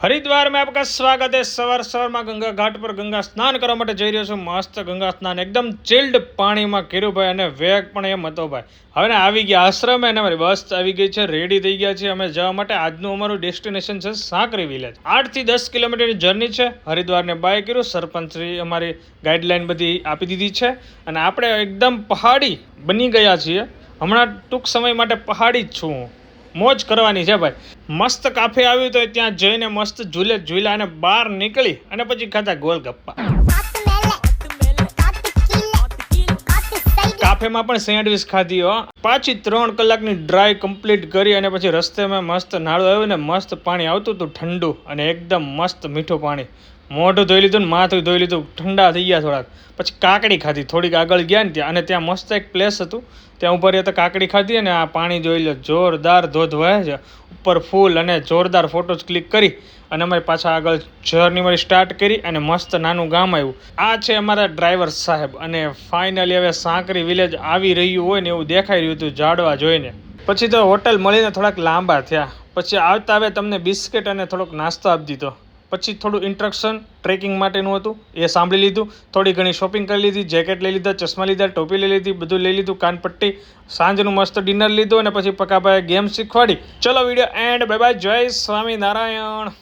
हरिद्वार में आपका स्वागत है। सवार में गंगा घाट पर गंगा स्नान करवा માટે જઈ રહ્યો છું। મસ્ત ગંગા સ્નાન એકદમ ચિલ્ડ પાણીમાં કર્યું ભાઈ, અને વેગ પણ એમ હતો ભાઈ। હવે ને આવી ગયા આશ્રમે અને અમારી બસ આવી ગઈ છે, રેડી થઈ ગયા છે અમે જવા માટે। આજનું અમારું ડેસ્ટિનેશન છે સાંકરી વિલેજ। 8 થી 10 કિલોમીટરની જર્ની છે। હરિદ્વારને બાય કર્યું, સરપંચશ્રી અમારી ગાઈડલાઈન બધી આપી દીધી છે અને આપણે એકદમ પહાડી બની ગયા છીએ। હમણાં ટૂંક સમય માટે પહાડી જ છું હું। મોજ કરવાની છે ભાઈ। મસ્ત કાફે આવ્યું તો ત્યાં જઈને મસ્ત ઝૂલે ઝૂલા અને બહાર નીકળી અને પછી ખાધા ગોલગપ્પા। કાફેમાં પણ સેન્ડવિચ ખાધી હો। પાછી 3 કલાકની ડ્રાઈવ કમ્પ્લીટ કરી અને પછી રસ્તેમાં મસ્ત નાળું આવ્યું ને મસ્ત પાણી આવતું હતું ઠંડુ અને એકદમ મસ્ત મીઠું પાણી। મોઢું ધોઈ લીધું ને માથું ધોઈ લીધું, ઠંડા થઈ ગયા થોડાક। પછી કાકડી ખાધી, થોડીક આગળ ગયા ને ત્યાં, અને ત્યાં મસ્ત એક પ્લેસ હતું ત્યાં ઉપર તો કાકડી ખાધી અને આ પાણી જોઈ લો, જોરદાર ધોધ વહે છે ઉપર ફૂલ, અને જોરદાર ફોટોસ ક્લિક કરી અને અમારી પાછા આગળ જર્ની મારી સ્ટાર્ટ કરી અને મસ્ત નાનું ગામ આવ્યું। આ છે અમારા ડ્રાઈવર સાહેબ, અને ફાઇનલી હવે સાંકરી વિલેજ આવી રહ્યું હોય ને એવું દેખાઈ રહ્યું હતું ઝાડવા જોઈને। પછી તો હોટલ મળીને થોડાક લાંબા થયા। પછી આવતા હવે તમને બિસ્કિટ અને થોડોક નાસ્તો આપી દીધો। પછી થોડું ઇન્સ્ટ્રક્શન ટ્રેકિંગ માટેનું હતું એ સાંભળી લીધું, થોડી ઘણી શોપિંગ કરી લીધી, જેકેટ લઈ લીધા, ચશ્મા લીધા, ટોપી લઈ લીધી, બધું લઈ લીધું, કાનપટ્ટી, સાંજનું મસ્ત ડિનર લીધું અને પછી પકાભાઈ ગેમ શીખવાડી। ચલો વિડીયો એન્ડ, બાય બાય, જય સ્વામિનારાયણ।